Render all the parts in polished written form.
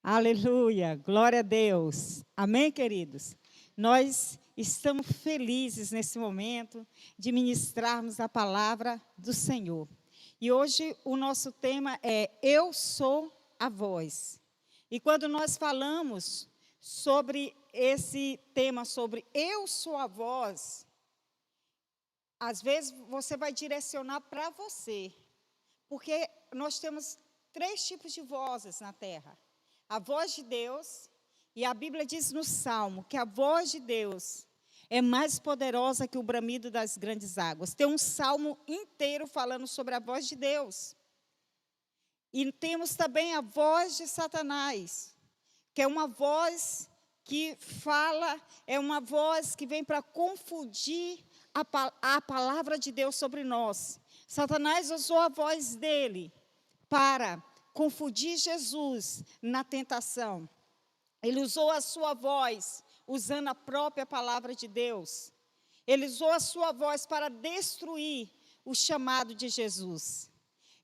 Aleluia, glória a Deus. Amém, queridos? Nós estamos felizes nesse momento de ministrarmos a palavra do Senhor. E hoje o nosso tema é Eu Sou a Voz. E quando nós falamos sobre esse tema, sobre Eu Sou a Voz, às vezes você vai direcionar para você, porque nós temos 3 tipos de vozes na terra. A voz de Deus, e a Bíblia diz no Salmo que a voz de Deus é mais poderosa que o bramido das grandes águas. Tem um salmo inteiro falando sobre a voz de Deus. E temos também a voz de Satanás, que é uma voz que fala, é uma voz que vem para confundir a palavra de Deus sobre nós. Satanás usou a voz dele para confundir Jesus na tentação. Ele usou a sua voz, usando a própria palavra de Deus. Ele usou a sua voz para destruir o chamado de Jesus.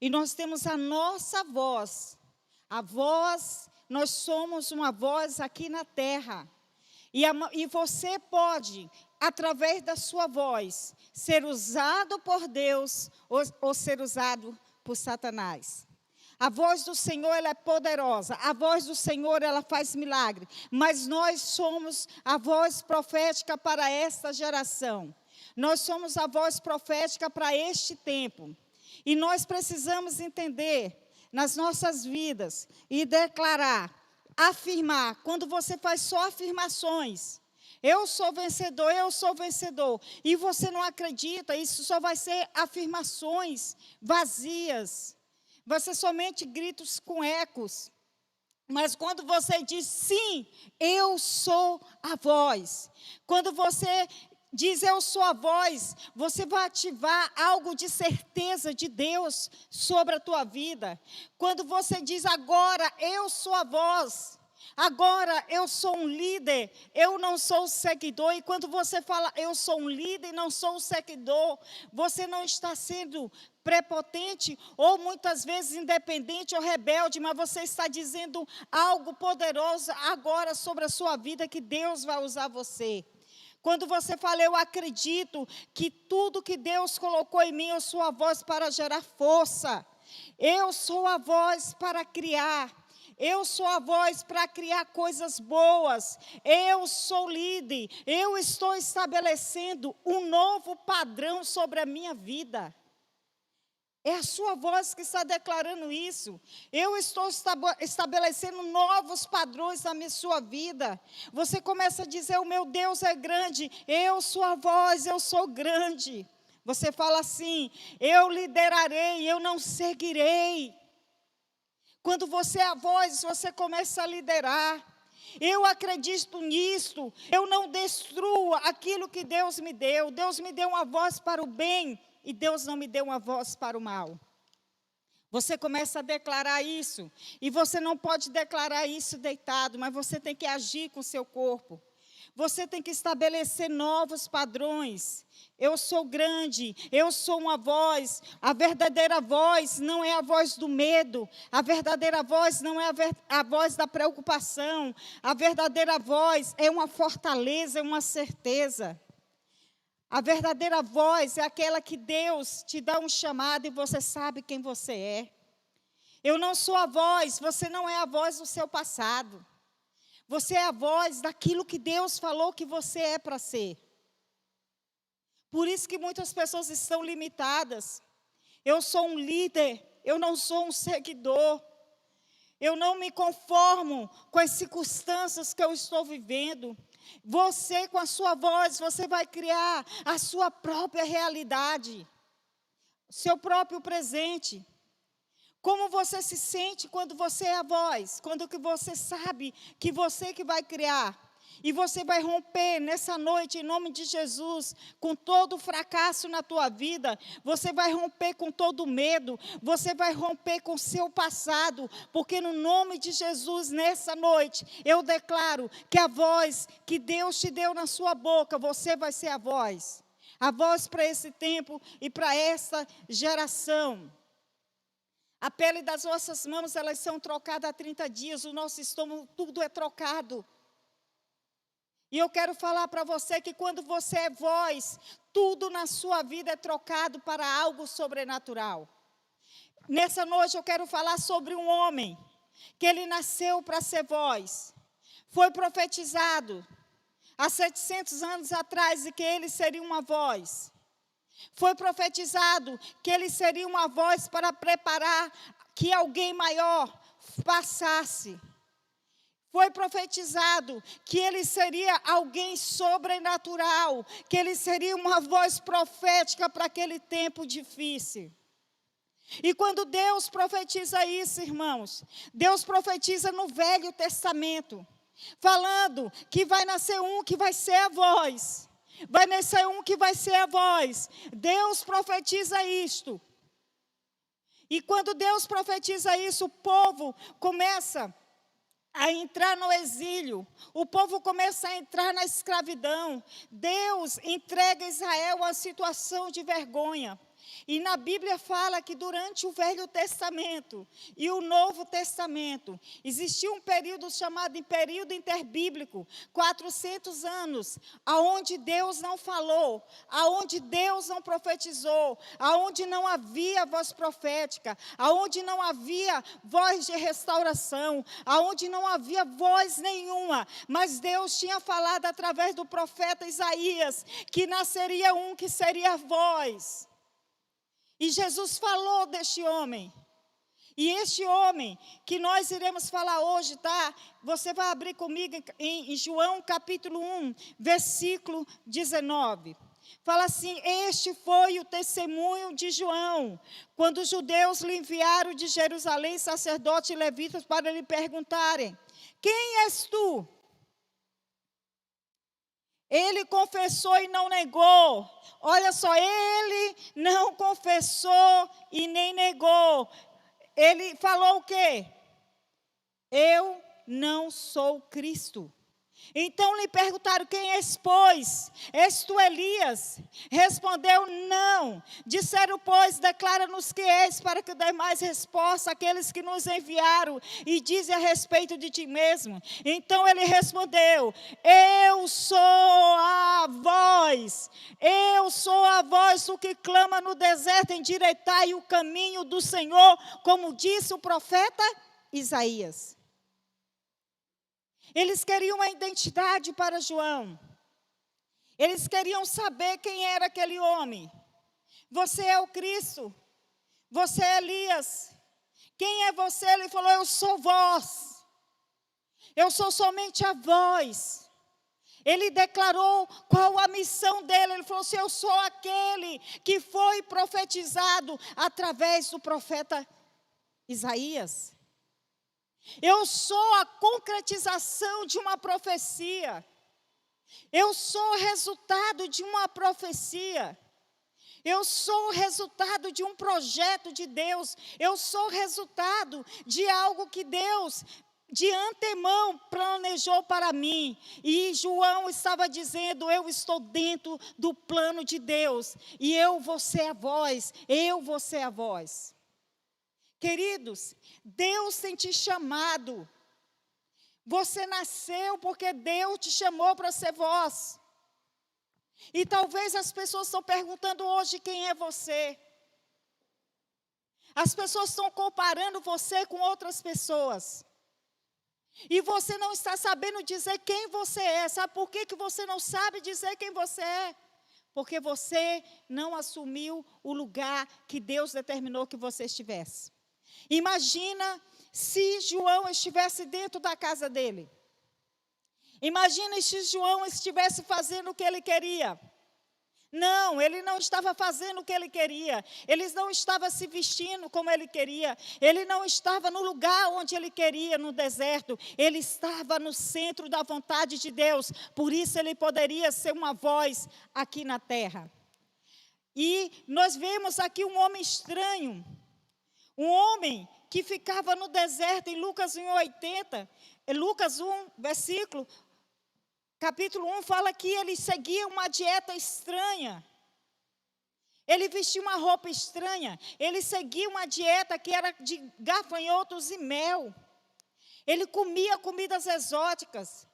E nós temos a nossa voz. A voz, nós somos uma voz aqui na terra. E você pode, através da sua voz, ser usado por Deus ou ser usado por Satanás. A voz do Senhor, ela é poderosa. A voz do Senhor, ela faz milagre. Mas nós somos a voz profética para esta geração. Nós somos a voz profética para este tempo. E nós precisamos entender nas nossas vidas e declarar, afirmar. Quando você faz só afirmações, eu sou vencedor, e você não acredita, isso só vai ser afirmações vazias. Vai ser somente gritos com ecos. Mas quando você diz sim, eu sou a voz. Quando você diz eu sou a voz, você vai ativar algo de certeza de Deus sobre a tua vida. Quando você diz agora eu sou a voz, agora eu sou um líder, eu não sou o seguidor. E quando você fala eu sou um líder e não sou o seguidor, você não está sendo prepotente ou muitas vezes independente ou rebelde, mas você está dizendo algo poderoso agora sobre a sua vida, que Deus vai usar você. Quando você fala, eu acredito que tudo que Deus colocou em mim, eu sou a voz para gerar força. Eu sou a voz para criar. Eu sou a voz para criar coisas boas. Eu sou líder. Eu estou estabelecendo um novo padrão sobre a minha vida. É a sua voz que está declarando isso. Eu estou estabelecendo novos padrões na sua vida. Você começa a dizer, o meu Deus é grande. Eu sou a voz, eu sou grande. Você fala assim, eu liderarei, eu não seguirei. Quando você é a voz, você começa a liderar. Eu acredito nisto. Eu não destruo aquilo que Deus me deu. Deus me deu uma voz para o bem. E Deus não me deu uma voz para o mal. Você começa a declarar isso. E você não pode declarar isso deitado, mas você tem que agir com o seu corpo. Você tem que estabelecer novos padrões. Eu sou grande, eu sou uma voz. A verdadeira voz não é a voz do medo. A verdadeira voz não é a voz da preocupação. A verdadeira voz é uma fortaleza, é uma certeza. A verdadeira voz é aquela que Deus te dá um chamado e você sabe quem você é. Eu não sou a voz, você não é a voz do seu passado. Você é a voz daquilo que Deus falou que você é para ser. Por isso que muitas pessoas estão limitadas. Eu sou um líder, eu não sou um seguidor. Eu não me conformo com as circunstâncias que eu estou vivendo. Você, com a sua voz, você vai criar a sua própria realidade, seu próprio presente. Como você se sente quando você é a voz? Quando que você sabe que você que vai criar. E você vai romper nessa noite, em nome de Jesus, com todo o fracasso na tua vida. Você vai romper com todo o medo. Você vai romper com o seu passado. Porque no nome de Jesus, nessa noite, eu declaro que a voz que Deus te deu na sua boca, você vai ser a voz. A voz para esse tempo e para essa geração. A pele das nossas mãos, elas são trocadas há 30 dias. O nosso estômago, tudo é trocado. E eu quero falar para você que quando você é voz, tudo na sua vida é trocado para algo sobrenatural. Nessa noite eu quero falar sobre um homem, que ele nasceu para ser voz. Foi profetizado há 700 anos atrás de que ele seria uma voz. Foi profetizado que ele seria uma voz para preparar que alguém maior passasse. Foi profetizado que ele seria alguém sobrenatural, que ele seria uma voz profética para aquele tempo difícil. E quando Deus profetiza isso, irmãos, Deus profetiza no Velho Testamento, falando que vai nascer um que vai ser a voz. Vai nascer um que vai ser a voz. Deus profetiza isto. E quando Deus profetiza isso, o povo começa a entrar no exílio, o povo começa a entrar na escravidão. Deus entrega Israel a uma situação de vergonha. E na Bíblia fala que durante o Velho Testamento e o Novo Testamento, existia um período chamado de período interbíblico, 400 anos, aonde Deus não falou, aonde Deus não profetizou, aonde não havia voz profética, aonde não havia voz de restauração, aonde não havia voz nenhuma, mas Deus tinha falado através do profeta Isaías, que nasceria um que seria voz. E Jesus falou deste homem. E este homem que nós iremos falar hoje, tá? Você vai abrir comigo em João capítulo 1, versículo 19. Fala assim: este foi o testemunho de João, quando os judeus lhe enviaram de Jerusalém sacerdotes e levitas para lhe perguntarem: quem és tu? Ele confessou e não negou. Olha só, ele não confessou e nem negou. Ele falou o quê? Eu não sou Cristo. Então lhe perguntaram: quem és, pois? És tu Elias? Respondeu: não. Disseram, pois, declara-nos que és, para que dê mais resposta àqueles que nos enviaram e dizem a respeito de ti mesmo. Então ele respondeu: eu sou a voz. Eu sou a voz do que clama no deserto: endireitai o caminho do Senhor, como disse o profeta Isaías. Eles queriam uma identidade para João. Eles queriam saber quem era aquele homem. Você é o Cristo. Você é Elias. Quem é você? Ele falou: eu sou voz. Eu sou somente a voz. Ele declarou qual a missão dele. Ele falou assim: eu sou aquele que foi profetizado através do profeta Isaías. Eu sou a concretização de uma profecia. Eu sou o resultado de uma profecia. Eu sou o resultado de um projeto de Deus. Eu sou o resultado de algo que Deus, de antemão, planejou para mim. E João estava dizendo: eu estou dentro do plano de Deus. E eu vou ser a voz. Eu vou ser a voz. Queridos, Deus tem te chamado. Você nasceu porque Deus te chamou para ser voz. E talvez as pessoas estão perguntando hoje quem é você. As pessoas estão comparando você com outras pessoas. E você não está sabendo dizer quem você é. Sabe por que você não sabe dizer quem você é? Porque você não assumiu o lugar que Deus determinou que você estivesse. Imagina se João estivesse dentro da casa dele. Imagina se João estivesse fazendo o que ele queria. Não, ele não estava fazendo o que ele queria. Ele não estava se vestindo como ele queria. Ele não estava no lugar onde ele queria, no deserto. Ele estava no centro da vontade de Deus. Por isso ele poderia ser uma voz aqui na terra. E nós vemos aqui um homem estranho. Um homem que ficava no deserto. Em Lucas 1:80, Lucas 1, capítulo 1, fala que ele seguia uma dieta estranha. Ele vestia uma roupa estranha. Ele seguia uma dieta que era de gafanhotos e mel. Ele comia comidas exóticas.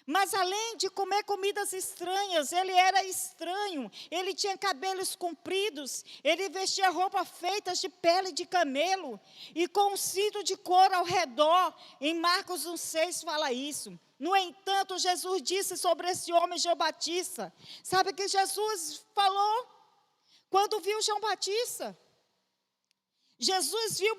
Mas além de comer comidas estranhas, ele era estranho. Ele tinha cabelos compridos. Ele vestia roupas feitas de pele de camelo. E com um cinto de couro ao redor. Em Marcos 1,6 fala isso. No entanto, Jesus disse sobre esse homem, João Batista. Sabe o que Jesus falou quando viu João Batista? Jesus viu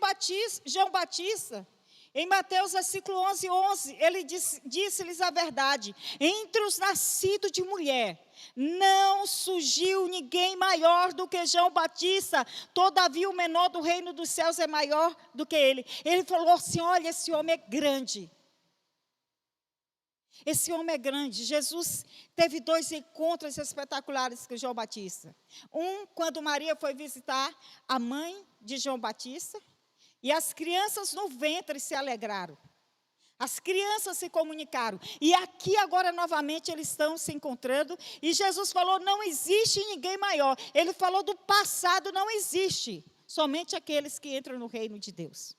João Batista. Em Mateus, versículo 11, ele disse-lhes a verdade. Entre os nascidos de mulher, não surgiu ninguém maior do que João Batista. Todavia, o menor do reino dos céus é maior do que ele. Ele falou assim, olha, esse homem é grande. Esse homem é grande. Jesus teve 2 encontros espetaculares com João Batista. Um, quando Maria foi visitar a mãe de João Batista. E as crianças no ventre se alegraram. As crianças se comunicaram. E aqui agora novamente eles estão se encontrando. E Jesus falou, não existe ninguém maior. Ele falou do passado, não existe. Somente aqueles que entram no reino de Deus.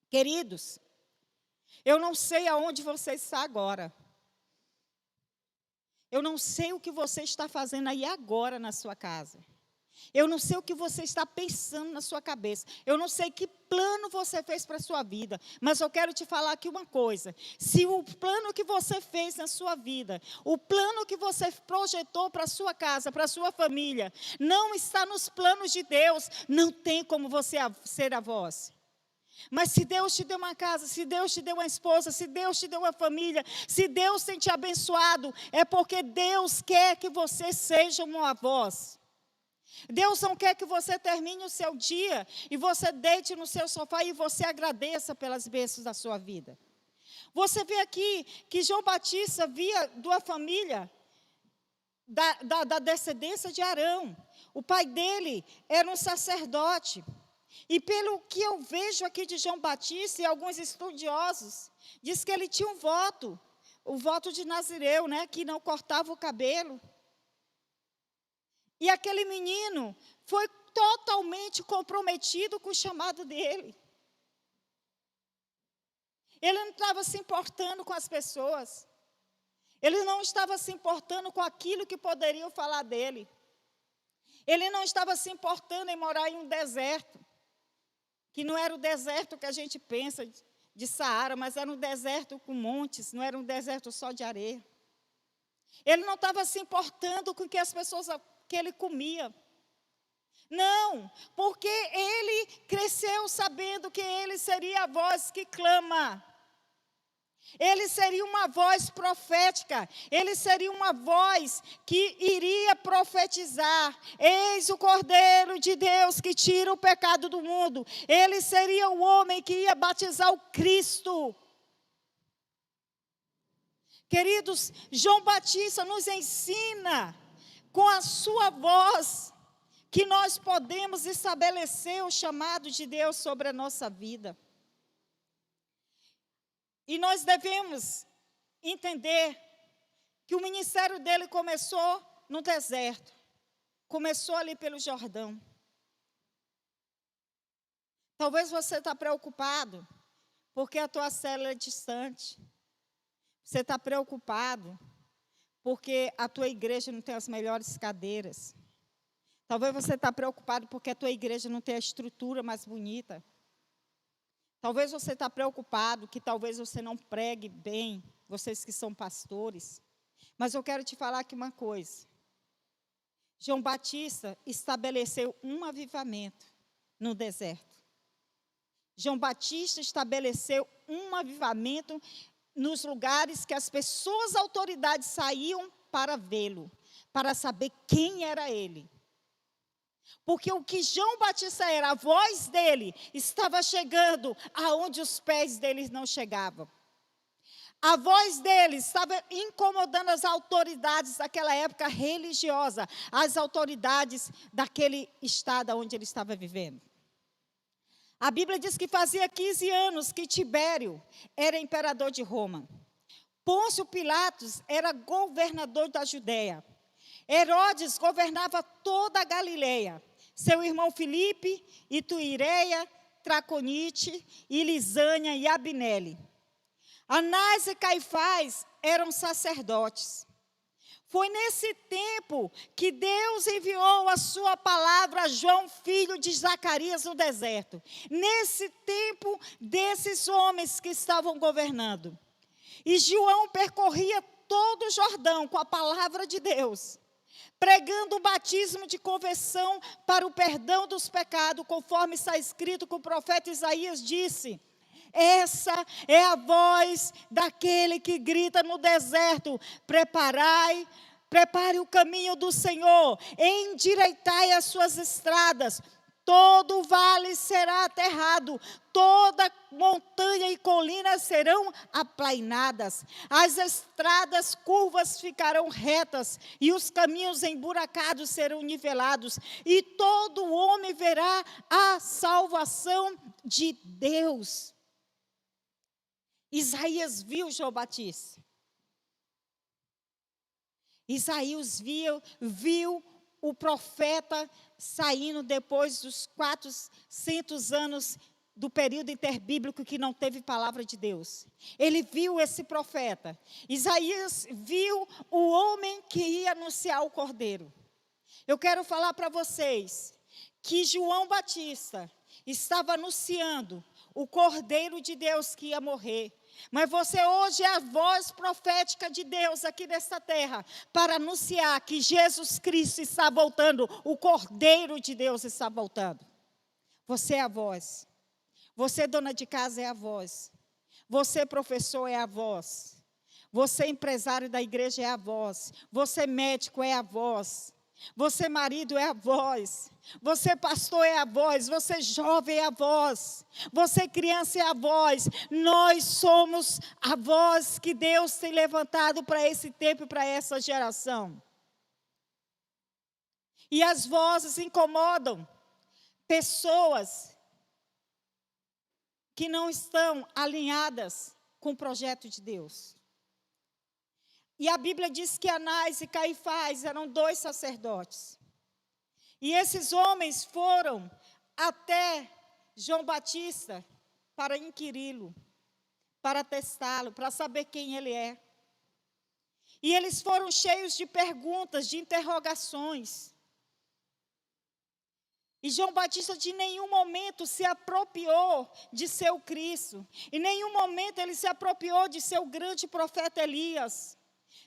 Queridos, eu não sei aonde você está agora. Eu não sei o que você está fazendo aí agora na sua casa. Eu não sei o que você está pensando na sua cabeça. Eu não sei que plano você fez para a sua vida. Mas eu quero te falar aqui uma coisa. Se o plano que você fez na sua vida, o plano que você projetou para a sua casa, para a sua família, não está nos planos de Deus, não tem como você ser a voz. Mas se Deus te deu uma casa, se Deus te deu uma esposa, se Deus te deu uma família, se Deus tem te abençoado, é porque Deus quer que você seja uma voz. Deus não quer que você termine o seu dia e você deite no seu sofá e você agradeça pelas bênçãos da sua vida. Você vê aqui que João Batista via da família, da descendência de Arão. O pai dele era um sacerdote. E pelo que eu vejo aqui de João Batista e alguns estudiosos, diz que ele tinha um voto, o voto de Nazireu, né, que não cortava o cabelo. E aquele menino foi totalmente comprometido com o chamado dele. Ele não estava se importando com as pessoas. Ele não estava se importando com aquilo que poderiam falar dele. Ele não estava se importando em morar em um deserto. Que não era o deserto que a gente pensa de Saara, mas era um deserto com montes, não era um deserto só de areia. Ele não estava se importando com o que as pessoas que ele comia. Não, porque ele cresceu sabendo que ele seria a voz que clama. Ele seria uma voz profética. Ele seria uma voz que iria profetizar. Eis o Cordeiro de Deus que tira o pecado do mundo. Ele seria o homem que ia batizar o Cristo. Queridos, João Batista nos ensina com a sua voz, que nós podemos estabelecer o chamado de Deus sobre a nossa vida. E nós devemos entender que o ministério dele começou no deserto. Começou ali pelo Jordão. Talvez você está preocupado, porque a tua célula é distante. Você está preocupado, porque a tua igreja não tem as melhores cadeiras. Talvez você está preocupado porque a tua igreja não tem a estrutura mais bonita. Talvez você está preocupado que talvez você não pregue bem, vocês que são pastores. Mas eu quero te falar aqui uma coisa. João Batista estabeleceu um avivamento no deserto. João Batista estabeleceu um avivamento nos lugares que as pessoas, autoridades, saíam para vê-lo, para saber quem era ele. Porque o que João Batista era, a voz dele estava chegando aonde os pés dele não chegavam. A voz dele estava incomodando as autoridades daquela época religiosa, as autoridades daquele estado onde ele estava vivendo. A Bíblia diz que fazia 15 anos que Tibério era imperador de Roma. Pôncio Pilatos era governador da Judéia. Herodes governava toda a Galileia. Seu irmão Filipe, Ituireia, Traconite, e Lisânia e Abinele. Anás e Caifás eram sacerdotes. Foi nesse tempo que Deus enviou a sua palavra a João, filho de Zacarias, no deserto. Nesse tempo desses homens que estavam governando. E João percorria todo o Jordão com a palavra de Deus, pregando o batismo de conversão para o perdão dos pecados, conforme está escrito que o profeta Isaías disse: essa é a voz daquele que grita no deserto: prepare o caminho do Senhor, endireitai as suas estradas. Todo vale será aterrado, toda montanha e colina serão aplainadas. As estradas curvas ficarão retas, e os caminhos emburacados serão nivelados. E todo homem verá a salvação de Deus. Isaías viu João Batista. Isaías viu o profeta saindo depois dos 400 anos do período interbíblico que não teve palavra de Deus. Ele viu esse profeta. Isaías viu o homem que ia anunciar o Cordeiro. Eu quero falar para vocês que João Batista estava anunciando o Cordeiro de Deus que ia morrer. Mas você hoje é a voz profética de Deus aqui nesta terra, para anunciar que Jesus Cristo está voltando, o Cordeiro de Deus está voltando. Você é a voz. Você, dona de casa, é a voz. Você, professor, é a voz. Você, empresário da igreja, é a voz. Você, médico, é a voz. Você, marido, é a voz. Você, pastor, é a voz. Você, jovem, é a voz. Você, criança, é a voz. Nós somos a voz que Deus tem levantado para esse tempo e para essa geração. E as vozes incomodam pessoas que não estão alinhadas com o projeto de Deus. E a Bíblia diz que Anás e Caifás eram 2 sacerdotes. E esses homens foram até João Batista para inquiri-lo, para testá-lo, para saber quem ele é. E eles foram cheios de perguntas, de interrogações. E João Batista de nenhum momento se apropriou de ser o Cristo. Em nenhum momento ele se apropriou de ser o grande profeta Elias.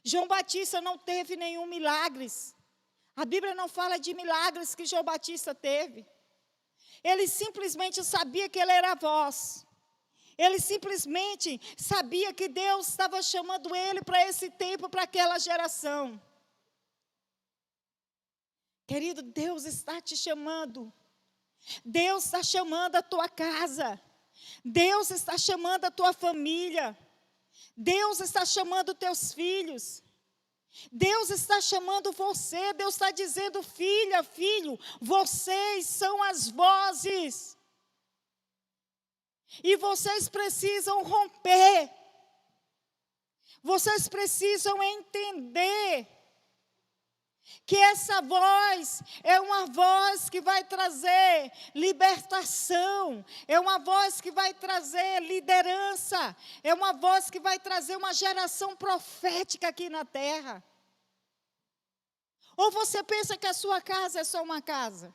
João Batista não teve nenhum milagre. A Bíblia não fala de milagres que João Batista teve. Ele simplesmente sabia que ele era a voz. Ele simplesmente sabia que Deus estava chamando ele para esse tempo, para aquela geração. Querido, Deus está te chamando. Deus está chamando a tua casa. Deus está chamando a tua família. Deus está chamando teus filhos. Deus está chamando você. Deus está dizendo: filha, filho, vocês são as vozes. E vocês precisam romper. Vocês precisam entender que essa voz é uma voz que vai trazer libertação, é uma voz que vai trazer liderança, é uma voz que vai trazer uma geração profética aqui na terra. Ou você pensa que a sua casa é só uma casa?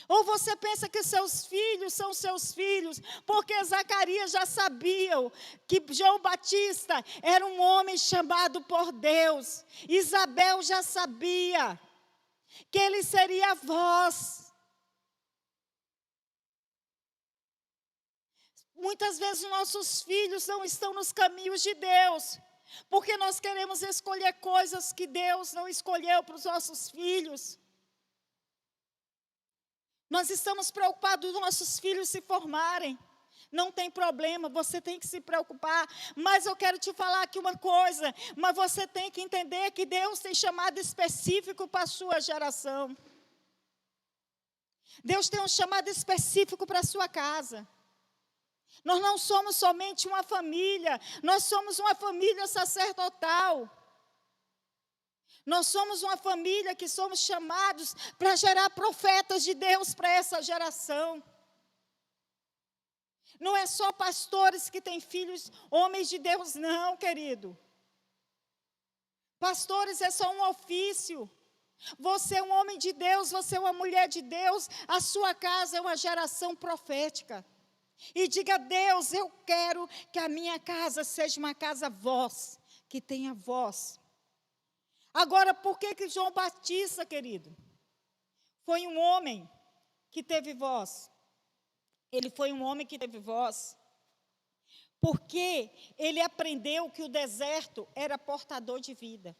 Ou você pensa que seus filhos são seus filhos, porque Zacarias já sabia que João Batista era um homem chamado por Deus. Isabel já sabia que ele seria a voz. Muitas vezes nossos filhos não estão nos caminhos de Deus, porque nós queremos escolher coisas que Deus não escolheu para os nossos filhos. Nós estamos preocupados dos nossos filhos se formarem. Não tem problema, você tem que se preocupar. Mas eu quero te falar aqui uma coisa. Mas você tem que entender que Deus tem chamado específico para a sua geração. Deus tem um chamado específico para a sua casa. Nós não somos somente uma família. Nós somos uma família sacerdotal. Nós somos uma família que somos chamados para gerar profetas de Deus para essa geração. Não é só pastores que têm filhos, homens de Deus, não, querido. Pastores é só um ofício. Você é um homem de Deus, você é uma mulher de Deus, a sua casa é uma geração profética. E diga: Deus, eu quero que a minha casa seja uma casa voz, que tenha voz. Agora, por que João Batista, querido, foi um homem que teve voz? Ele foi um homem que teve voz, porque ele aprendeu que o deserto era portador de vida.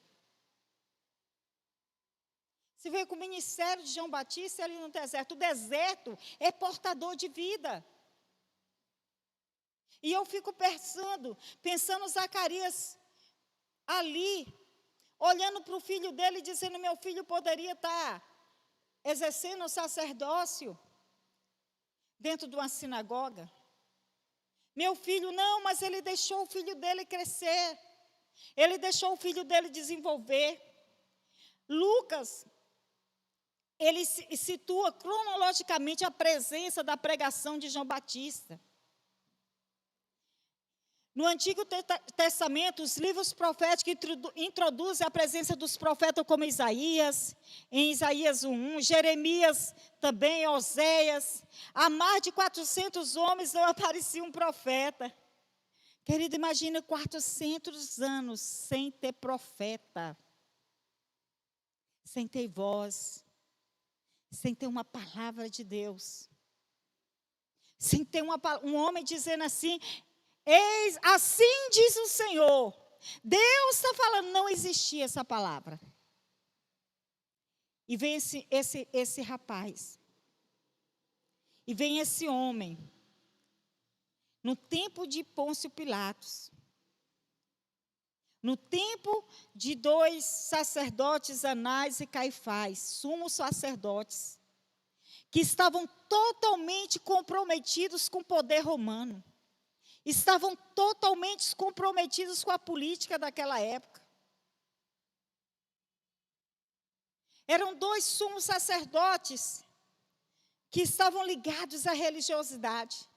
Você vê que o ministério de João Batista ali no deserto, o deserto é portador de vida. E eu fico pensando Zacarias ali, olhando para o filho dele e dizendo: meu filho poderia estar exercendo o sacerdócio dentro de uma sinagoga. Meu filho, não, mas ele deixou o filho dele crescer. Ele deixou o filho dele desenvolver. Lucas, ele situa cronologicamente a presença da pregação de João Batista. No Antigo Testamento, os livros proféticos introduzem a presença dos profetas como Isaías, em Isaías 1, Jeremias também, Oséias. Há mais de 400 homens não aparecia um profeta. Querido, imagina 400 anos sem ter profeta, sem ter voz, sem ter uma palavra de Deus, sem ter um homem dizendo assim: eis, assim diz o Senhor. Deus está falando, não existia essa palavra. E vem esse rapaz. E vem esse homem. No tempo de Pôncio Pilatos. No tempo de dois sacerdotes, Anás e Caifás, sumos sacerdotes, que estavam totalmente comprometidos com o poder romano. Estavam totalmente comprometidos com a política daquela época. Eram dois sumos sacerdotes que estavam ligados à religiosidade.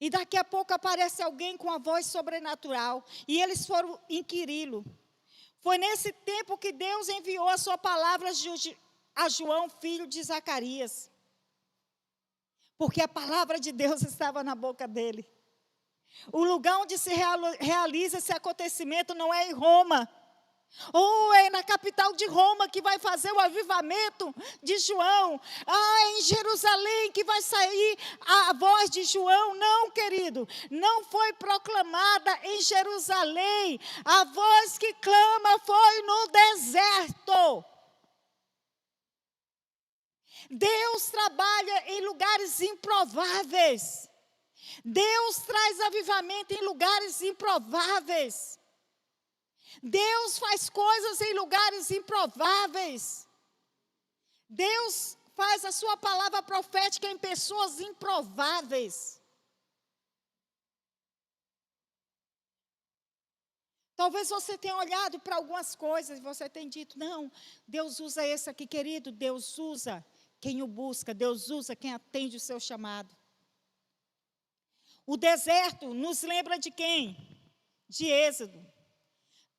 E daqui a pouco aparece alguém com a voz sobrenatural, e eles foram inquiri-lo. Foi nesse tempo que Deus enviou a sua palavra a João, filho de Zacarias. Porque a palavra de Deus estava na boca dele. O lugar onde se realiza esse acontecimento não é em Roma. Ou é na capital de Roma que vai fazer o avivamento de João. É em Jerusalém que vai sair a voz de João. Não, querido. Não foi proclamada em Jerusalém. A voz que clama foi no deserto. Deus trabalha em lugares improváveis. Deus traz avivamento em lugares improváveis. Deus faz coisas em lugares improváveis. Deus faz a sua palavra profética em pessoas improváveis. Talvez você tenha olhado para algumas coisas e você tenha dito: não, Deus usa esse aqui, querido. Deus usa quem o busca. Deus usa quem atende o seu chamado. O deserto nos lembra de quem? De Êxodo.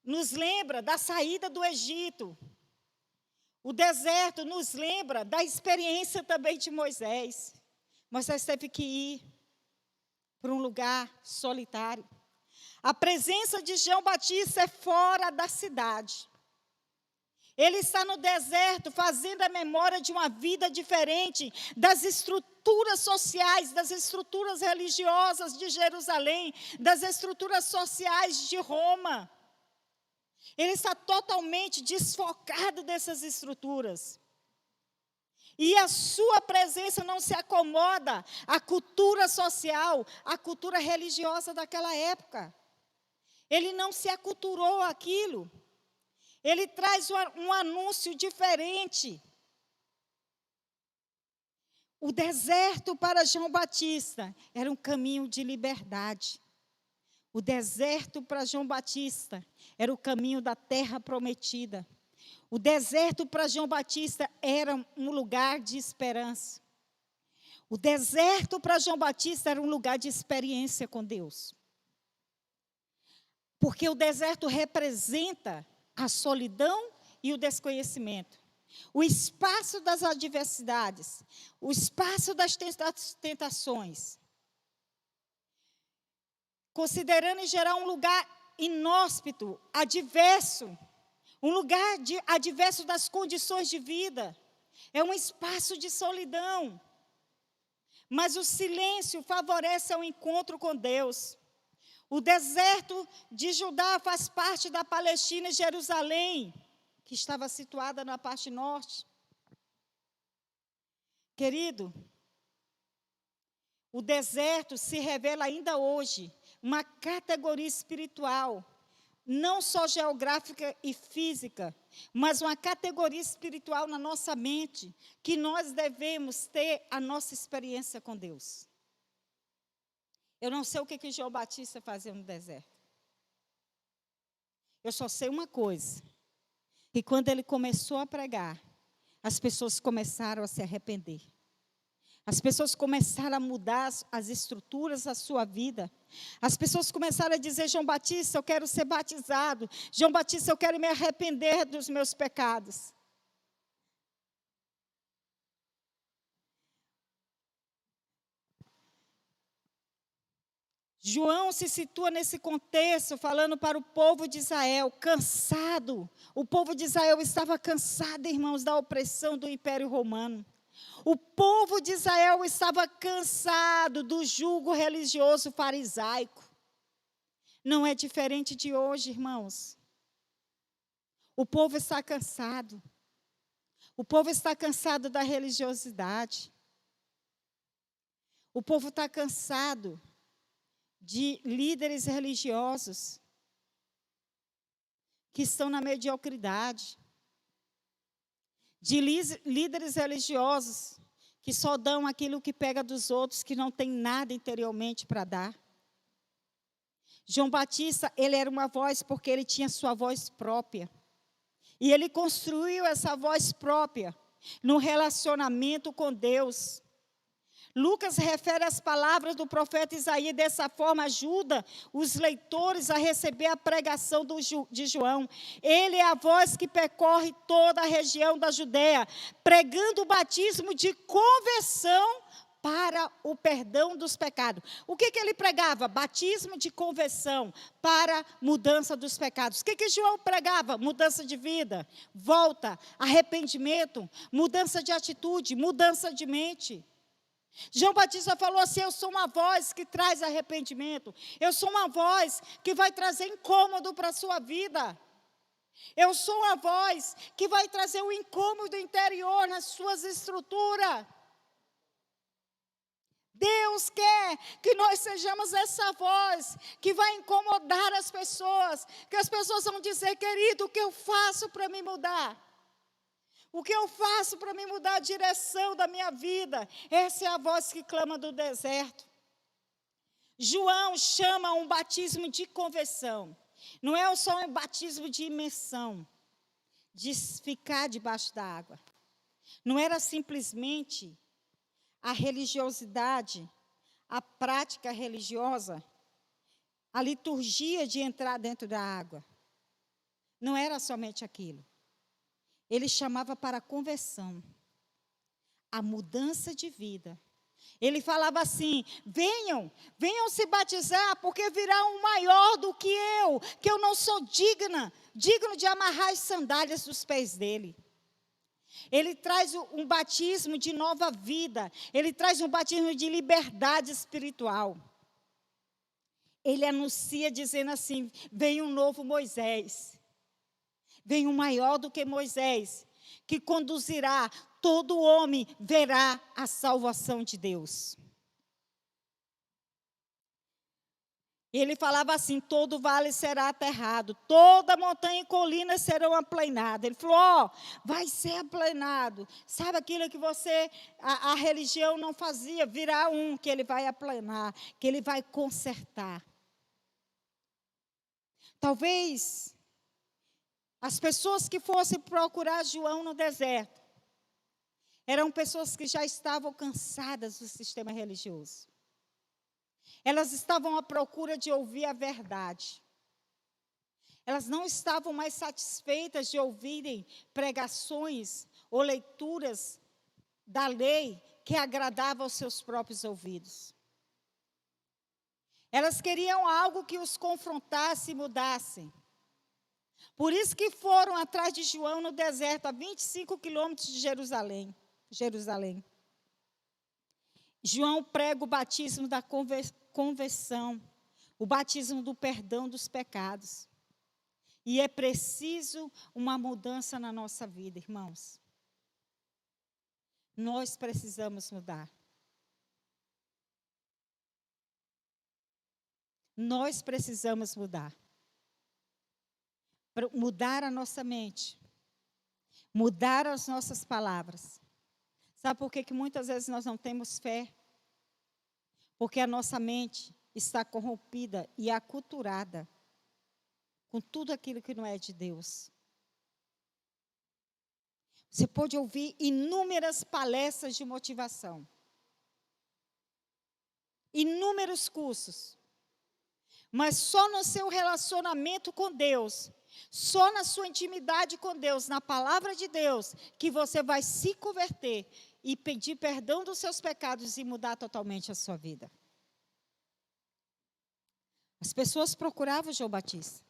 Nos lembra da saída do Egito. O deserto nos lembra da experiência também de Moisés. Moisés teve que ir para um lugar solitário. A presença de João Batista é fora da cidade. Ele está no deserto fazendo a memória de uma vida diferente das estruturas sociais, das estruturas religiosas de Jerusalém, das estruturas sociais de Roma. Ele está totalmente desfocado dessas estruturas. E a sua presença não se acomoda à cultura social, à cultura religiosa daquela época. Ele não se aculturou àquilo. Ele traz um anúncio diferente. O deserto para João Batista era um caminho de liberdade. O deserto para João Batista era o caminho da terra prometida. O deserto para João Batista era um lugar de esperança. O deserto para João Batista era um lugar de experiência com Deus. Porque o deserto representa a solidão e o desconhecimento. O espaço das adversidades, o espaço das tentações. Considerando em geral um lugar inóspito, adverso, um lugar adverso das condições de vida. É um espaço de solidão. Mas o silêncio favorece ao encontro com Deus. O deserto de Judá faz parte da Palestina e Jerusalém, que estava situada na parte norte. Querido, o deserto se revela ainda hoje uma categoria espiritual, não só geográfica e física, mas uma categoria espiritual na nossa mente, que nós devemos ter a nossa experiência com Deus. Eu não sei o que João Batista fazia no deserto. Eu só sei uma coisa, que quando ele começou a pregar, as pessoas começaram a se arrepender. As pessoas começaram a mudar as estruturas da sua vida. As pessoas começaram a dizer: João Batista, eu quero ser batizado. João Batista, eu quero me arrepender dos meus pecados. João se situa nesse contexto, falando para o povo de Israel, cansado. O povo de Israel estava cansado, irmãos, da opressão do Império Romano. O povo de Israel estava cansado do jugo religioso farisaico. Não é diferente de hoje, irmãos. O povo está cansado. O povo está cansado da religiosidade. O povo está cansado de líderes religiosos que estão na mediocridade. De líderes religiosos que só dão aquilo que pega dos outros, que não tem nada interiormente para dar. João Batista, ele era uma voz porque ele tinha sua voz própria. E ele construiu essa voz própria no relacionamento com Deus. Lucas refere as palavras do profeta Isaías, dessa forma ajuda os leitores a receber a pregação de João. Ele é a voz que percorre toda a região da Judeia, pregando o batismo de conversão para o perdão dos pecados. O que ele pregava? Batismo de conversão para mudança dos pecados. O que João pregava? Mudança de vida, volta, arrependimento, mudança de atitude, mudança de mente. João Batista falou assim: eu sou uma voz que traz arrependimento. Eu sou uma voz que vai trazer incômodo para a sua vida. Eu sou uma voz que vai trazer um incômodo interior nas suas estruturas. Deus quer que nós sejamos essa voz que vai incomodar as pessoas. Que as pessoas vão dizer: querido, o que eu faço para me mudar? O que eu faço para me mudar a direção da minha vida? Essa é a voz que clama do deserto. João chama um batismo de conversão. Não é só um batismo de imersão, de ficar debaixo da água. Não era simplesmente a religiosidade, a prática religiosa, a liturgia de entrar dentro da água. Não era somente aquilo. Ele chamava para a conversão, a mudança de vida. Ele falava assim: venham se batizar, porque virá um maior do que eu não sou digno de amarrar as sandálias dos pés dele. Ele traz um batismo de nova vida, ele traz um batismo de liberdade espiritual. Ele anuncia dizendo assim: vem um novo Moisés. Vem um maior do que Moisés, que conduzirá, todo homem verá a salvação de Deus. Ele falava assim: todo vale será aterrado, toda montanha e colina serão aplainadas. Ele falou: vai ser aplanado. Sabe aquilo que a religião não fazia? Virá um que ele vai aplanar, que ele vai consertar. Talvez as pessoas que fossem procurar João no deserto eram pessoas que já estavam cansadas do sistema religioso. Elas estavam à procura de ouvir a verdade. Elas não estavam mais satisfeitas de ouvirem pregações ou leituras da lei que agradava aos seus próprios ouvidos. Elas queriam algo que os confrontasse e mudasse. Por isso que foram atrás de João no deserto, a 25 quilômetros de Jerusalém. João prega o batismo da conversão, o batismo do perdão dos pecados. E é preciso uma mudança na nossa vida, irmãos. Nós precisamos mudar. Nós precisamos mudar. Mudar a nossa mente. Mudar as nossas palavras. Sabe por que muitas vezes nós não temos fé? Porque a nossa mente está corrompida e aculturada com tudo aquilo que não é de Deus. Você pode ouvir inúmeras palestras de motivação. Inúmeros cursos. Mas só no seu relacionamento com Deus, só na sua intimidade com Deus, na palavra de Deus, que você vai se converter e pedir perdão dos seus pecados e mudar totalmente a sua vida. As pessoas procuravam João Batista.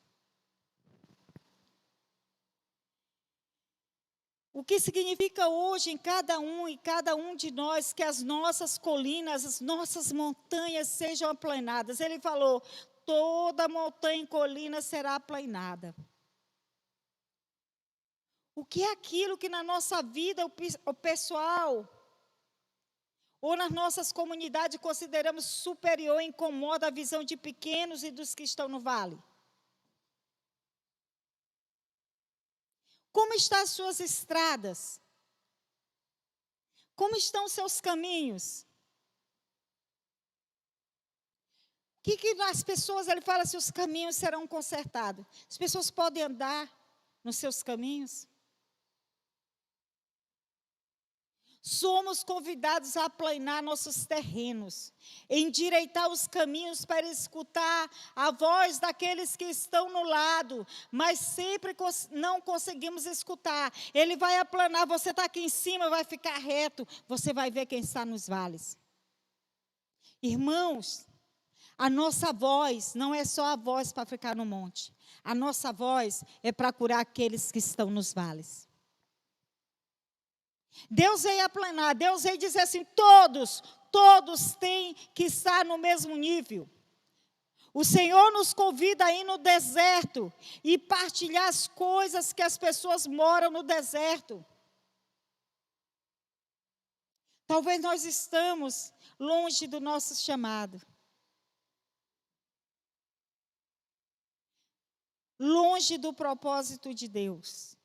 O que significa hoje em cada um e cada um de nós que as nossas colinas, as nossas montanhas sejam aplanadas. Ele falou, toda montanha e colina será aplanada. O que é aquilo que na nossa vida, o pessoal, ou nas nossas comunidades consideramos superior e incomoda a visão de pequenos e dos que estão no vale? Como estão as suas estradas? Como estão os seus caminhos? O que as pessoas, ele fala se os caminhos serão consertados? As pessoas podem andar nos seus caminhos? Somos convidados a aplanar nossos terrenos, endireitar os caminhos para escutar a voz daqueles que estão no lado, mas sempre não conseguimos escutar. Ele vai aplanar, você está aqui em cima, vai ficar reto, você vai ver quem está nos vales. Irmãos, a nossa voz não é só a voz para ficar no monte, a nossa voz é para curar aqueles que estão nos vales. Deus veio aplanar, Deus veio dizer assim, todos têm que estar no mesmo nível. O Senhor nos convida a ir no deserto e partilhar as coisas que as pessoas moram no deserto. Talvez nós estamos longe do nosso chamado. Longe do propósito de Deus.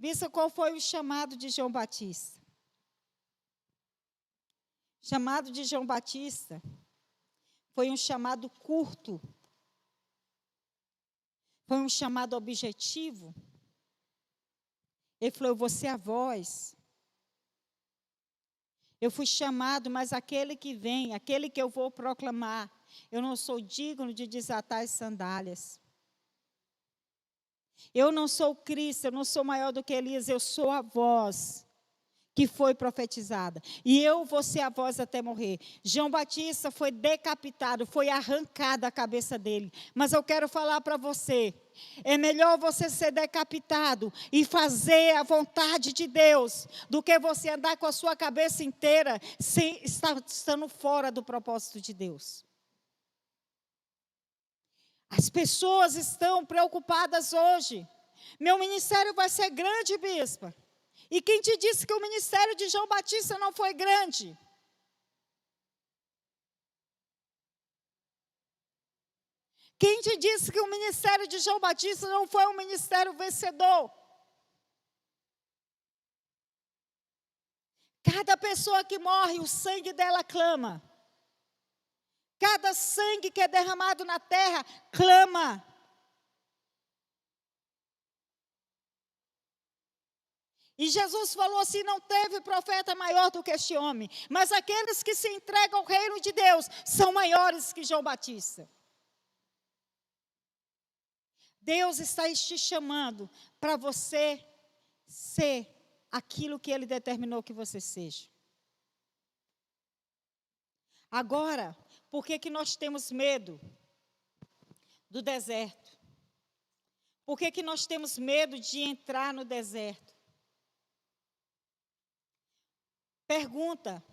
Vista qual foi o chamado de João Batista. O chamado de João Batista foi um chamado curto. Foi um chamado objetivo. Ele falou, eu vou ser a voz. Eu fui chamado, mas aquele que vem, aquele que eu vou proclamar, eu não sou digno de desatar as sandálias. Eu não sou Cristo, eu não sou maior do que Elias, eu sou a voz que foi profetizada. E eu vou ser a voz até morrer. João Batista foi decapitado, foi arrancada a cabeça dele. Mas eu quero falar para você, é melhor você ser decapitado e fazer a vontade de Deus, do que você andar com a sua cabeça inteira, estando fora do propósito de Deus. As pessoas estão preocupadas hoje. Meu ministério vai ser grande, bispa. E quem te disse que o ministério de João Batista não foi grande? Quem te disse que o ministério de João Batista não foi um ministério vencedor? Cada pessoa que morre, o sangue dela clama. Cada sangue que é derramado na terra clama. E Jesus falou assim: não teve profeta maior do que este homem, mas aqueles que se entregam ao reino de Deus são maiores que João Batista. Deus está te chamando para você ser aquilo que Ele determinou que você seja. Agora, por que nós temos medo do deserto? Por que nós temos medo de entrar no deserto? Pergunta: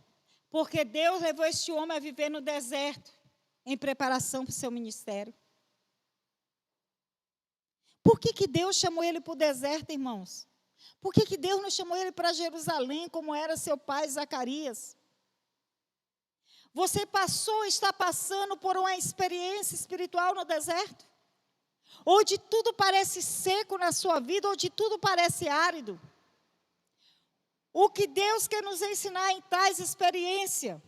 porque Deus levou este homem a viver no deserto, em preparação para o seu ministério? Por que Deus chamou ele para o deserto, irmãos? Por que Deus não chamou ele para Jerusalém, como era seu pai Zacarias? Você está passando por uma experiência espiritual no deserto? Onde tudo parece seco na sua vida, onde tudo parece árido? O que Deus quer nos ensinar em tais experiências?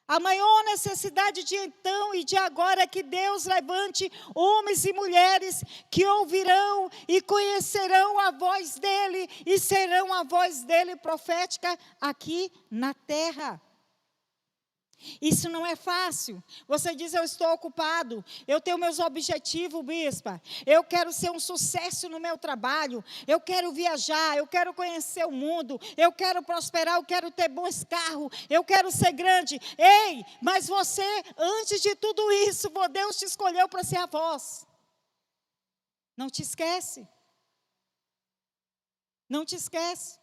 A maior necessidade de então e de agora é que Deus levante homens e mulheres que ouvirão e conhecerão a voz dEle e serão a voz dEle profética aqui na terra. Isso não é fácil. Você diz: eu estou ocupado, eu tenho meus objetivos, bispa. Eu quero ser um sucesso no meu trabalho, eu quero viajar, eu quero conhecer o mundo, eu quero prosperar, eu quero ter bons carros, eu quero ser grande. Ei, mas você, antes de tudo isso, Deus te escolheu para ser a voz. Não te esquece. Não te esquece.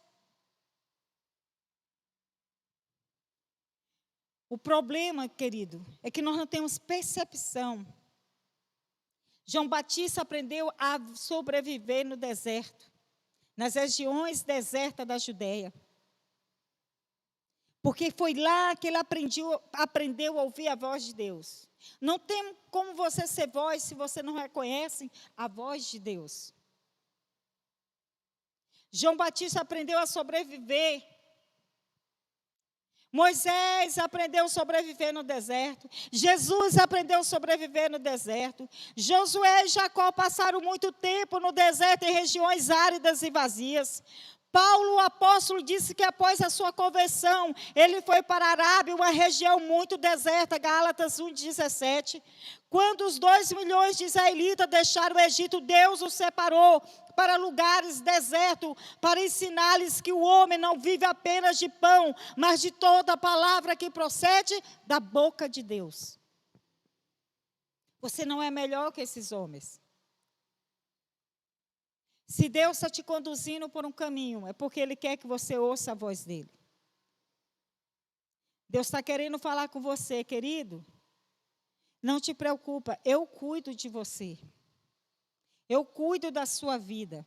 O problema, querido, é que nós não temos percepção. João Batista aprendeu a sobreviver no deserto, nas regiões desertas da Judéia. Porque foi lá que ele aprendeu a ouvir a voz de Deus. Não tem como você ser voz se você não reconhece a voz de Deus. João Batista aprendeu a sobreviver. Moisés aprendeu a sobreviver no deserto. Jesus aprendeu a sobreviver no deserto. Josué e Jacó passaram muito tempo no deserto, em regiões áridas e vazias. Paulo, o apóstolo, disse que após a sua conversão, ele foi para a Arábia, uma região muito deserta, Gálatas 1,17. Quando os 2 milhões de israelitas deixaram o Egito, Deus os separou para lugares desertos, para ensinar-lhes que o homem não vive apenas de pão, mas de toda a palavra que procede da boca de Deus. Você não é melhor que esses homens. Se Deus está te conduzindo por um caminho, é porque Ele quer que você ouça a voz dEle. Deus está querendo falar com você, querido. Não te preocupa, eu cuido de você. Eu cuido da sua vida.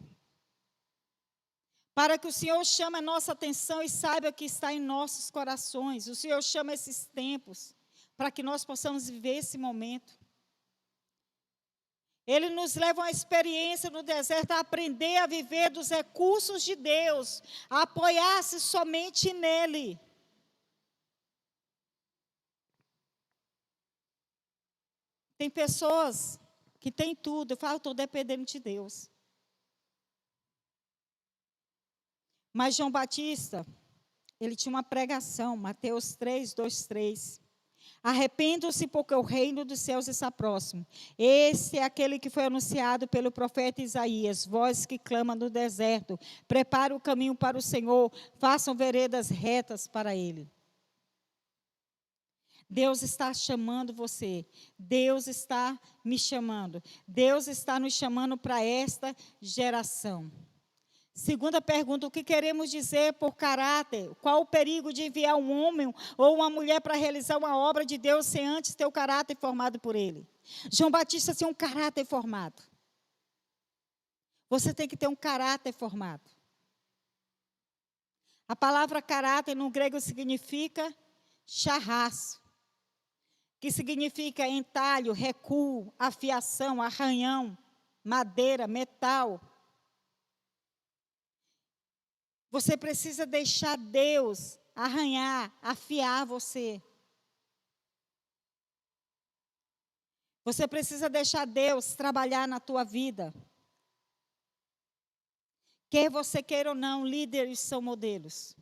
Para que o Senhor chame a nossa atenção e saiba que está em nossos corações. O Senhor chama esses tempos para que nós possamos viver esse momento. Ele nos leva a uma experiência no deserto, a aprender a viver dos recursos de Deus, a apoiar-se somente nele. Tem pessoas que têm tudo, eu falo, estou dependendo de Deus. Mas João Batista, ele tinha uma pregação, Mateus 3, 2, 3. Arrependam-se porque o reino dos céus está próximo. Esse é aquele que foi anunciado pelo profeta Isaías. Voz que clama no deserto. Prepare o caminho para o Senhor. Façam veredas retas para Ele. Deus está chamando você. Deus está me chamando. Deus está nos chamando para esta geração. Segunda pergunta: o que queremos dizer por caráter? Qual o perigo de enviar um homem ou uma mulher para realizar uma obra de Deus sem antes ter o caráter formado por ele? João Batista tinha um caráter formado. Você tem que ter um caráter formado. A palavra caráter no grego significa charraço, que significa entalho, recuo, afiação, arranhão, madeira, metal. Você precisa deixar Deus arranhar, afiar você. Você precisa deixar Deus trabalhar na tua vida. Quer você queira ou não, líderes são modelos.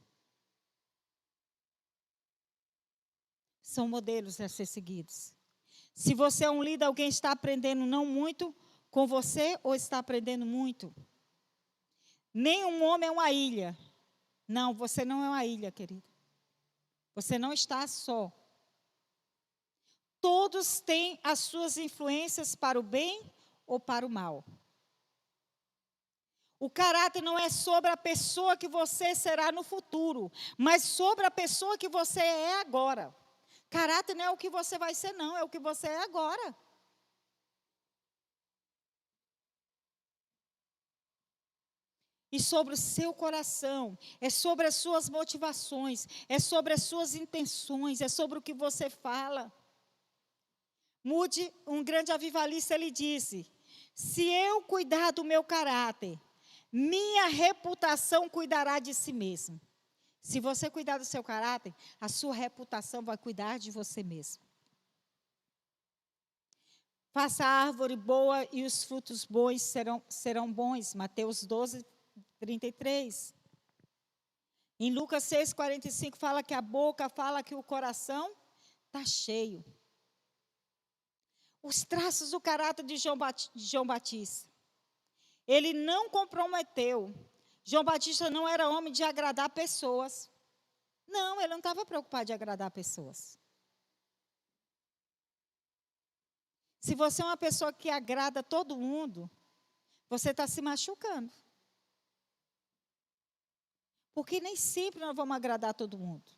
São modelos a ser seguidos. Se você é um líder, alguém está aprendendo não muito com você ou está aprendendo muito? Nenhum homem é uma ilha. Não, você não é uma ilha, querido. Você não está só. Todos têm as suas influências para o bem ou para o mal. O caráter não é sobre a pessoa que você será no futuro, mas sobre a pessoa que você é agora. Caráter não é o que você vai ser, não, é o que você é agora. E sobre o seu coração, é sobre as suas motivações, é sobre as suas intenções, é sobre o que você fala. Moody, um grande avivalista, ele disse: se eu cuidar do meu caráter, minha reputação cuidará de si mesma. Se você cuidar do seu caráter, a sua reputação vai cuidar de você mesmo. Faça a árvore boa e os frutos bons serão bons. Mateus 12, 33. Em Lucas 6, 45 fala que a boca fala que o coração está cheio. Os traços do caráter de João Batista. Ele não comprometeu. João Batista não era homem de agradar pessoas. Não, ele não estava preocupado de agradar pessoas. Se você é uma pessoa que agrada todo mundo, você está se machucando. Porque nem sempre nós vamos agradar todo mundo.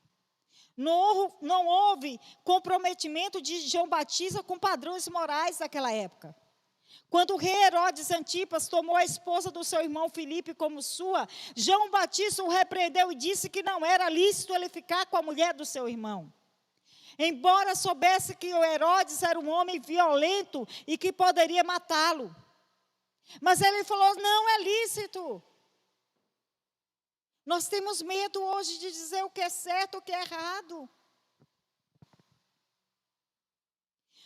Não houve comprometimento de João Batista com padrões morais daquela época. Quando o rei Herodes Antipas tomou a esposa do seu irmão Filipe como sua, João Batista o repreendeu e disse que não era lícito ele ficar com a mulher do seu irmão. Embora soubesse que o Herodes era um homem violento e que poderia matá-lo. Mas ele falou, não é lícito. Nós temos medo hoje de dizer o que é certo, o que é errado.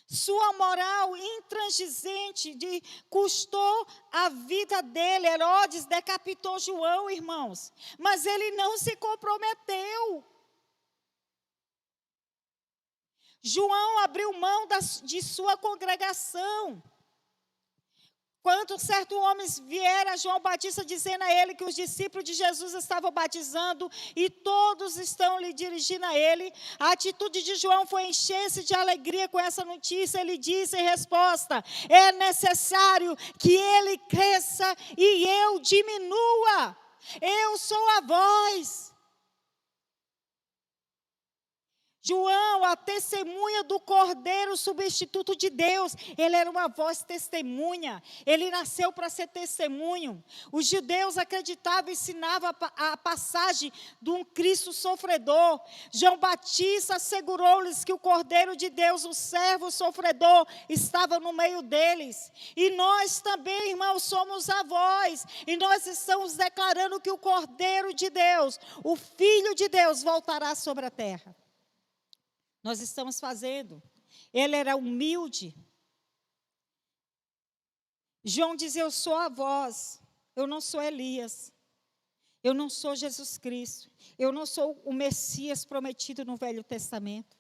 Sua moral intransigente custou a vida dele. Herodes decapitou João, irmãos. Mas ele não se comprometeu. João abriu mão de sua congregação. Quando certos homens vieram a João Batista dizendo a ele que os discípulos de Jesus estavam batizando e todos estão lhe dirigindo a ele, a atitude de João foi encher-se de alegria com essa notícia. Ele disse em resposta, é necessário que ele cresça e eu diminua. Eu sou a voz. João, a testemunha do Cordeiro, substituto de Deus. Ele era uma voz testemunha. Ele nasceu para ser testemunho. Os judeus acreditavam e ensinavam a passagem de um Cristo sofredor. João Batista assegurou-lhes que o Cordeiro de Deus, o servo sofredor, estava no meio deles. E nós também, irmãos, somos a voz. E nós estamos declarando que o Cordeiro de Deus, o Filho de Deus, voltará sobre a terra. Nós estamos fazendo. Ele era humilde. João diz, eu sou a voz. Eu não sou Elias. Eu não sou Jesus Cristo. Eu não sou o Messias prometido no Velho Testamento.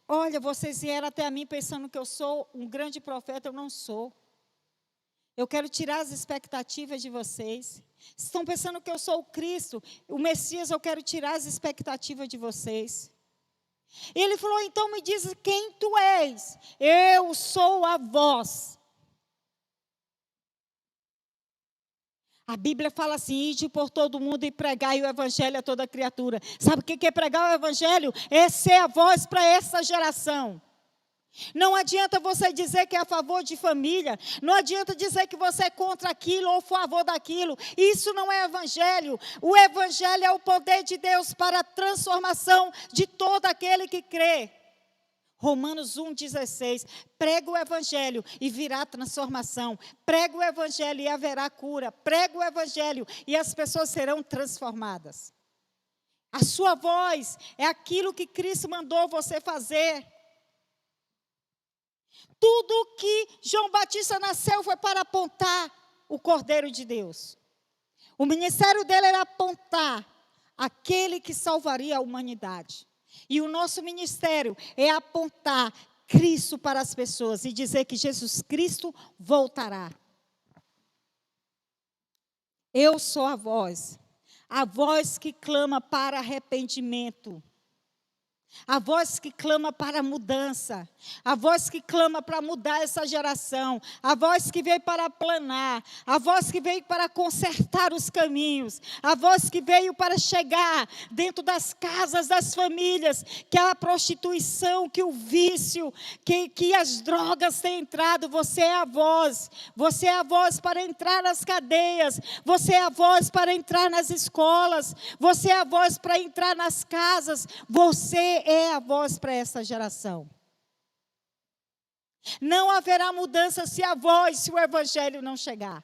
Olha, vocês vieram até a mim pensando que eu sou um grande profeta. Eu não sou. Eu quero tirar as expectativas de vocês. Estão pensando que eu sou o Cristo, o Messias. Eu quero tirar as expectativas de vocês. Ele falou, então me diz quem tu és. Eu sou a voz. A Bíblia fala assim, ide por todo mundo e pregai o evangelho a toda criatura. Sabe o que é pregar o evangelho? É ser a voz para essa geração. Não adianta você dizer que é a favor de família. Não adianta dizer que você é contra aquilo ou a favor daquilo. Isso não é evangelho. O evangelho é o poder de Deus para a transformação de todo aquele que crê. Romanos 1,16. Prega o evangelho e virá transformação. Prega o evangelho e haverá cura. Prega o evangelho e as pessoas serão transformadas. A sua voz é aquilo que Cristo mandou você fazer. Tudo que João Batista nasceu foi para apontar o Cordeiro de Deus. O ministério dele era apontar aquele que salvaria a humanidade. E o nosso ministério é apontar Cristo para as pessoas e dizer que Jesus Cristo voltará. Eu sou a voz que clama para arrependimento. A voz que clama para mudança, a voz que clama para mudar essa geração, a voz que veio para aplanar, a voz que veio para consertar os caminhos, a voz que veio para chegar dentro das casas das famílias, que a prostituição, que o vício, que as drogas têm entrado. Você é a voz para entrar nas cadeias, você é a voz para entrar nas escolas, você é a voz para entrar nas casas, você é a voz para essa geração. Não haverá mudança se o evangelho não chegar.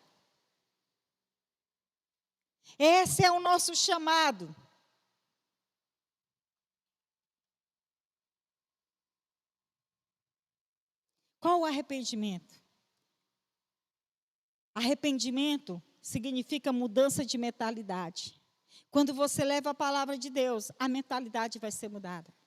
Esse é o nosso chamado. Qual o arrependimento? Arrependimento significa mudança de mentalidade. Quando você leva a palavra de Deus, a mentalidade vai ser mudada.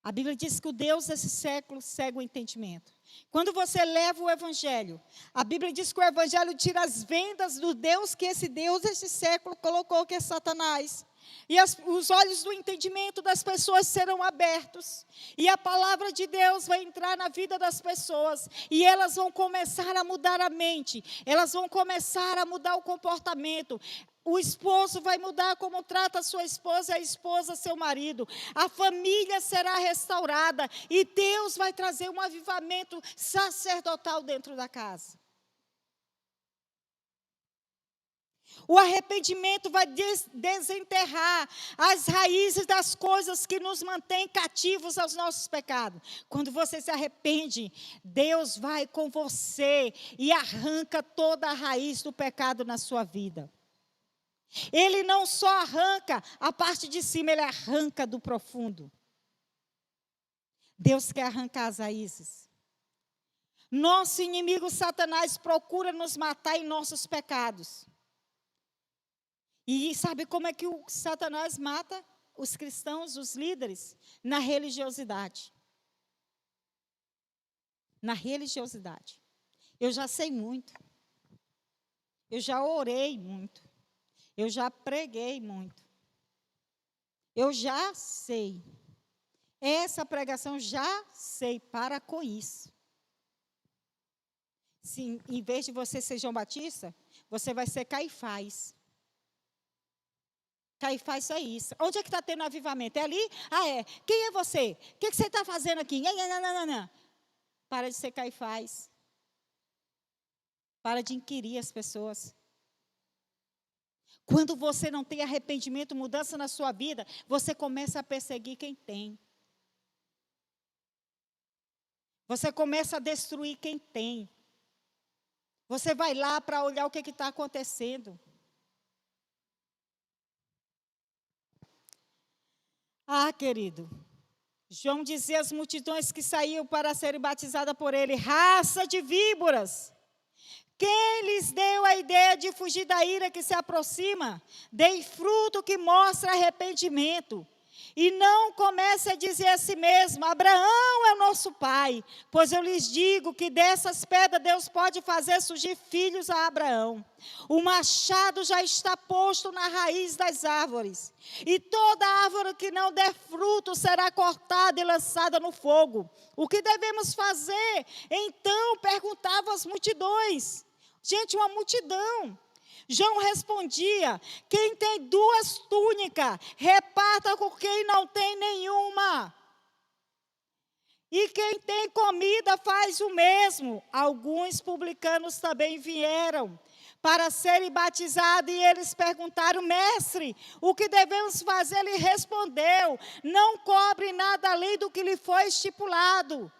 A Bíblia diz que o Deus desse século cega o entendimento. Quando você leva o Evangelho, a Bíblia diz que o Evangelho tira as vendas do Deus que esse Deus desse século colocou, que é Satanás. E os olhos do entendimento das pessoas serão abertos. E a palavra de Deus vai entrar na vida das pessoas. E elas vão começar a mudar a mente. Elas vão começar a mudar o comportamento. O esposo vai mudar como trata a sua esposa, a esposa seu marido. A família será restaurada. E Deus vai trazer um avivamento sacerdotal dentro da casa. O arrependimento vai desenterrar as raízes das coisas que nos mantêm cativos aos nossos pecados. Quando você se arrepende, Deus vai com você e arranca toda a raiz do pecado na sua vida. Ele não só arranca a parte de cima, ele arranca do profundo. Deus quer arrancar as raízes. Nosso inimigo Satanás procura nos matar em nossos pecados. E sabe como é que o Satanás mata os cristãos, os líderes? Na religiosidade. Na religiosidade. Eu já sei muito. Eu já orei muito. Eu já preguei muito. Eu já sei. Essa pregação já sei, para com isso. Se em vez de você ser João Batista, você vai ser Caifás. Caifás é isso. Onde é que está tendo avivamento? É ali? Ah, é. Quem é você? O que você está fazendo aqui? Não. Para de ser Caifás. Para de inquirir as pessoas. Quando você não tem arrependimento, mudança na sua vida, você começa a perseguir quem tem. Você começa a destruir quem tem. Você vai lá para olhar o que está acontecendo. Ah, querido, João dizia às multidões que saíam para serem batizadas por ele: raça de víboras. Quem lhes deu a ideia de fugir da ira que se aproxima? Dei fruto que mostra arrependimento. E não comece a dizer a si mesmo: Abraão é o nosso pai. Pois eu lhes digo que dessas pedras Deus pode fazer surgir filhos a Abraão. O machado já está posto na raiz das árvores. E toda árvore que não der fruto será cortada e lançada no fogo. O que devemos fazer? Então perguntavam as multidões. Gente, uma multidão. João respondia: quem tem 2 túnicas, reparta com quem não tem nenhuma. E quem tem comida faz o mesmo. Alguns publicanos também vieram para serem batizados, e eles perguntaram: mestre, o que devemos fazer? Ele respondeu: não cobre nada além do que lhe foi estipulado.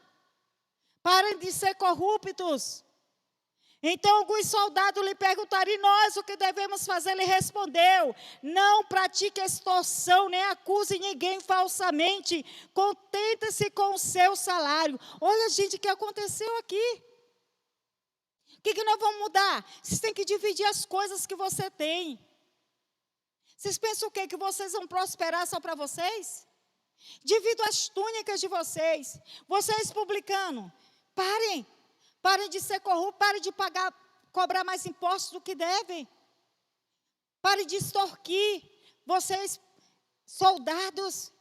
Parem de ser corruptos. Então alguns soldados lhe perguntaram: e nós o que devemos fazer? Ele respondeu: não pratique extorsão, nem acuse ninguém falsamente. Contente-se com o seu salário. Olha, gente, o que aconteceu aqui? O que nós vamos mudar? Vocês têm que dividir as coisas que você tem. Vocês pensam o quê? Que vocês vão prosperar só para vocês? Divido as túnicas de vocês. Vocês publicanos, parem. Parem de ser corruptos, parem de cobrar mais impostos do que devem. Parem de extorquir. Vocês, soldados.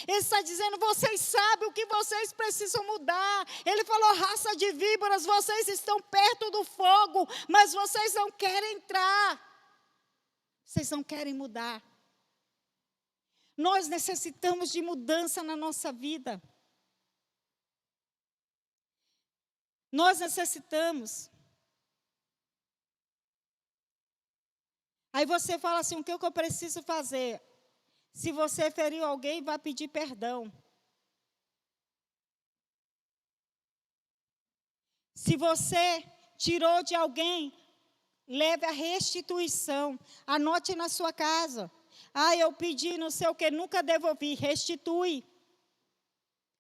Ele está dizendo: vocês sabem o que vocês precisam mudar. Ele falou: raça de víboras, vocês estão perto do fogo, mas vocês não querem entrar. Vocês não querem mudar. Nós necessitamos de mudança na nossa vida. Nós necessitamos. Aí você fala assim: o que eu preciso fazer? Se você feriu alguém, vai pedir perdão. Se você tirou de alguém, leve a restituição. Anote na sua casa. Eu pedi não sei o que, nunca devolvi. Restitui.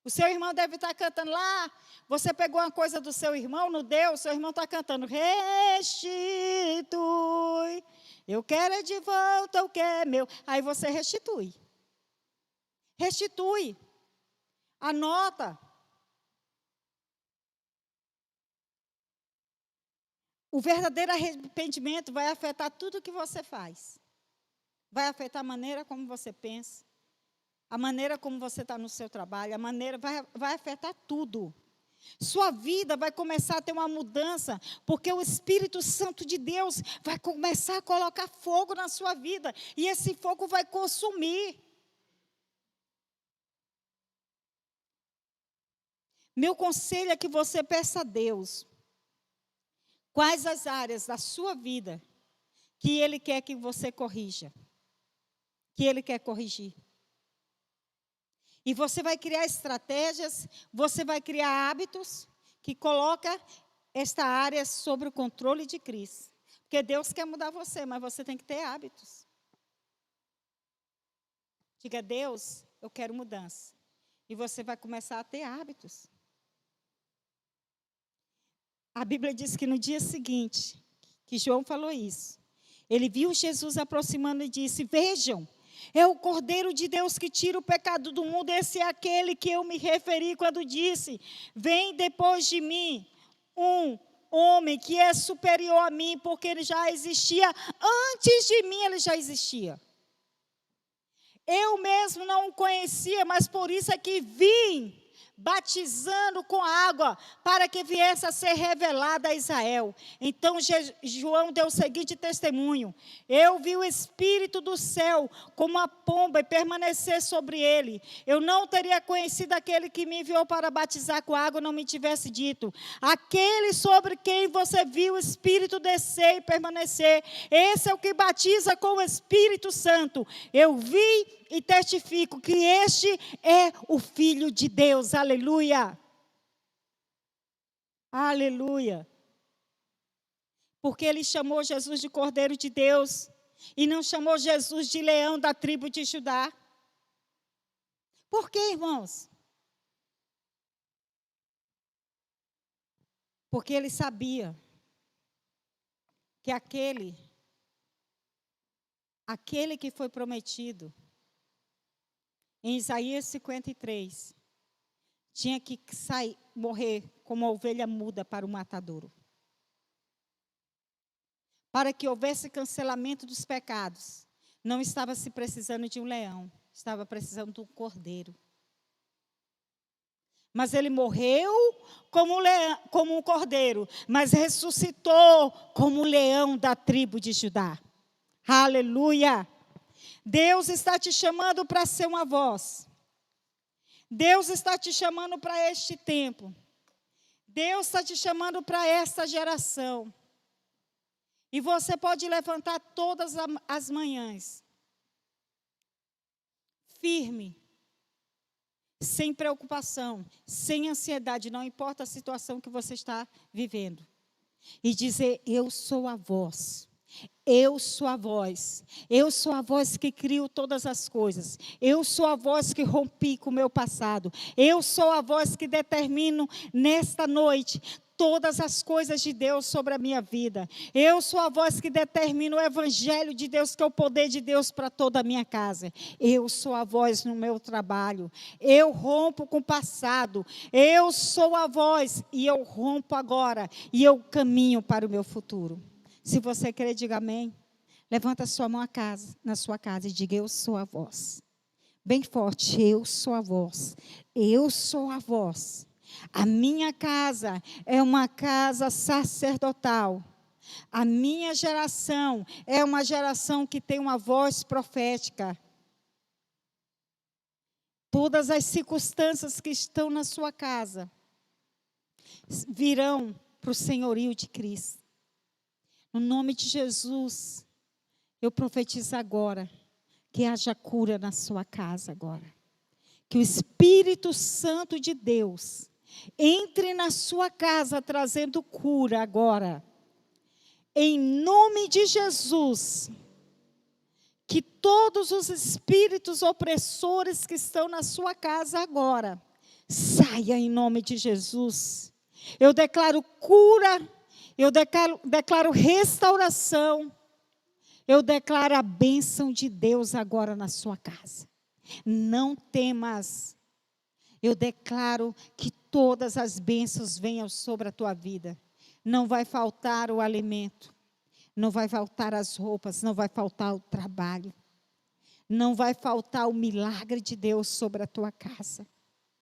O seu irmão deve estar cantando lá. Você pegou uma coisa do seu irmão, não deu? O seu irmão está cantando: restitui. Eu quero é de volta o que é meu. Aí você restitui. Restitui. Anota. O verdadeiro arrependimento vai afetar tudo o que você faz. Vai afetar a maneira como você pensa. A maneira como você está no seu trabalho. Vai afetar tudo. Sua vida vai começar a ter uma mudança, porque o Espírito Santo de Deus vai começar a colocar fogo na sua vida, e esse fogo vai consumir. Meu conselho é que você peça a Deus quais as áreas da sua vida que Ele quer que você corrija, que Ele quer corrigir. E você vai criar estratégias, você vai criar hábitos que coloca esta área sob o controle de Cristo. Porque Deus quer mudar você, mas você tem que ter hábitos. Diga: Deus, eu quero mudança. E você vai começar a ter hábitos. A Bíblia diz que no dia seguinte, que João falou isso, ele viu Jesus aproximando e disse: vejam, é o Cordeiro de Deus que tira o pecado do mundo. Esse é aquele que eu me referi quando disse: vem depois de mim um homem que é superior a mim, porque ele já existia, antes de mim ele já existia. Eu mesmo não o conhecia, mas por isso é que vim batizando com água, para que viesse a ser revelada a Israel. Então João deu o seguinte testemunho: eu vi o Espírito do céu como uma pomba e permanecer sobre ele. Eu não teria conhecido aquele que me enviou para batizar com água, não me tivesse dito: aquele sobre quem você viu o Espírito descer e permanecer, esse é o que batiza com o Espírito Santo. Eu vi e testifico que este é o Filho de Deus. Aleluia. Aleluia. Porque ele chamou Jesus de Cordeiro de Deus e não chamou Jesus de leão da tribo de Judá. Por quê, irmãos? Porque ele sabia que aquele que foi prometido em Isaías 53, tinha que morrer como uma ovelha muda para o matadouro. Para que houvesse cancelamento dos pecados, não estava se precisando de um leão, estava precisando de um cordeiro. Mas ele morreu como um cordeiro, mas ressuscitou como um leão da tribo de Judá. Aleluia! Deus está te chamando para ser uma voz. Deus está te chamando para este tempo. Deus está te chamando para esta geração. E você pode levantar todas as manhãs, firme, sem preocupação, sem ansiedade, não importa a situação que você está vivendo. e dizer: eu sou a voz. Eu sou a voz. Eu sou a voz que crio todas as coisas. Eu sou a voz que rompi com o meu passado. Eu sou a voz que determino nesta noite todas as coisas de Deus sobre a minha vida. Eu sou a voz que determina o evangelho de Deus, que é o poder de Deus para toda a minha casa. Eu sou a voz no meu trabalho. Eu rompo com o passado. Eu sou a voz e eu rompo agora e eu caminho para o meu futuro. Se você quer, diga amém. Levanta a sua mão na sua casa e diga: eu sou a voz. Bem forte: eu sou a voz. Eu sou a voz. A minha casa é uma casa sacerdotal. A minha geração é uma geração que tem uma voz profética. Todas as circunstâncias que estão na sua casa virão para o senhorio de Cristo. No nome de Jesus, eu profetizo agora que haja cura na sua casa agora. Que o Espírito Santo de Deus entre na sua casa trazendo cura agora. Em nome de Jesus, que todos os espíritos opressores que estão na sua casa agora, saia em nome de Jesus. Eu declaro cura. Eu declaro restauração. Eu declaro a bênção de Deus agora na sua casa. Não temas. Eu declaro que todas as bênçãos venham sobre a tua vida. Não vai faltar o alimento. Não vai faltar as roupas. Não vai faltar o trabalho. Não vai faltar o milagre de Deus sobre a tua casa.